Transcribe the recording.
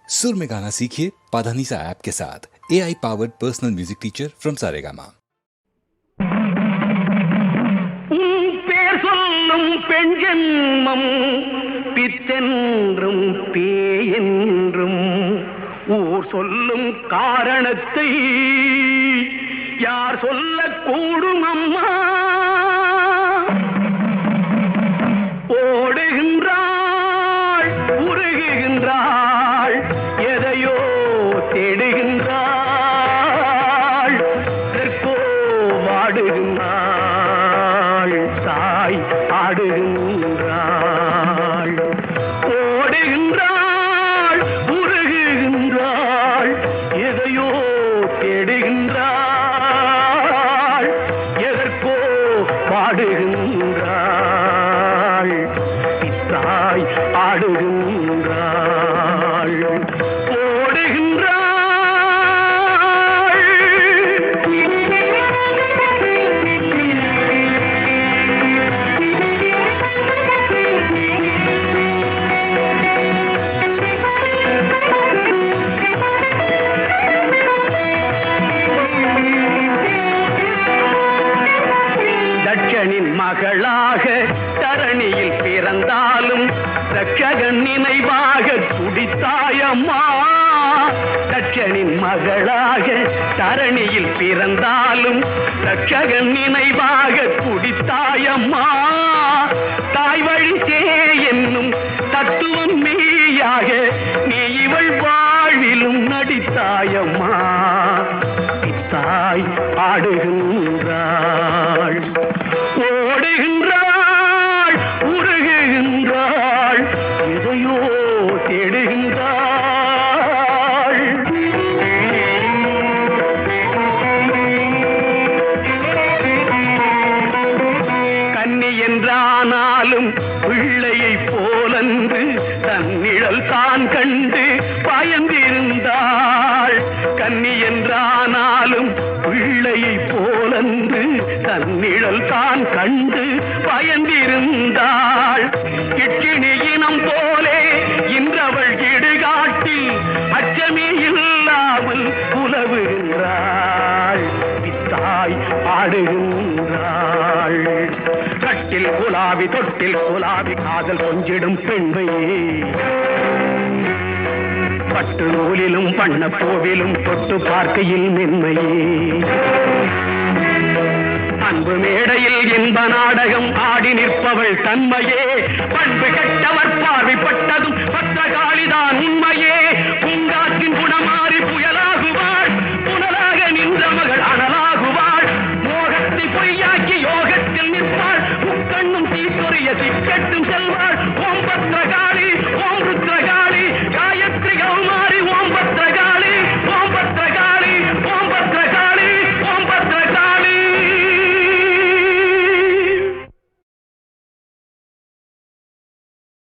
सुर में गाना सीखिए पाधानीसा ऐप के साथ। AI powered personal music teacher from Saregama. பேர் சொல்லும் பெண் ஜென்மம் பித்தென்றும் பேயென்றும் ஊர் சொல்லும் காரணத்தை யார் சொல்லக்கூடும் அம்மா? ஓடுகின்றாள், உருகுகின்றாள், எதையோ தேடுகின்றாள், எதற்கோ வாடுகின்றாள், தாய் ஆடுகின்றாள். ஓடுகின்றாள், உருகுகின்றாள், எதையோ தேடுகின்றாள், எதற்கோ வாடுகின்றாள், தாய் ஆடுகின்றாள். தட்சனின் மகளாக தரணியில் பிறந்தாலும் ரட்சகன் நினைவாக துடித்தாயம்மா. தட்சனின் மகளாக தரணியில் பிறந்தாலும் ரட்சகன் நினைவாக துடித்தாயம்மா. தாய் வழித்தே என்னும் தத்துவம் மெய்யாக நீ இவள் வாழ்விலும் நடித்தாயம்மா. தாய் ஆடுகின்றாள், ஓடுகின்றாள், உருகுகின்றாள், எதையோ தேடுகின்றாள். கன்னி என்றானாலும் பிள்ளையை போலன்று தன் நிழல் தான் கண்டு பயந்திருந்தாள். கன்னி என்றானாலும் பிள்ளையை போலன்று தன் நிழல் தான் கண்டு பயந்திருந்தாள். கிட்கிணி இனம் போலே இன்றவள் இடுகாட்டில் அச்சமே இல்லாமல் உலவுகின்றாள். தாய் ஆடுகின்றாள். கட்டில் குலாவி தொட்டில் குலாவி காதல் கொஞ்சிடும் பெண்மையே, பட்டு நூலிலும் பண்ண பூவிலும் தொட்டு பார்க்கையில் மென்மையே, அன்பு மேடையில் இன்ப நாடகம் ஆடி நிற்பவள் தன்மையே, பண்பு கெட்டவர் பார்வைப்பட்டதும் பத்திரகாளிதான் உண்மையே.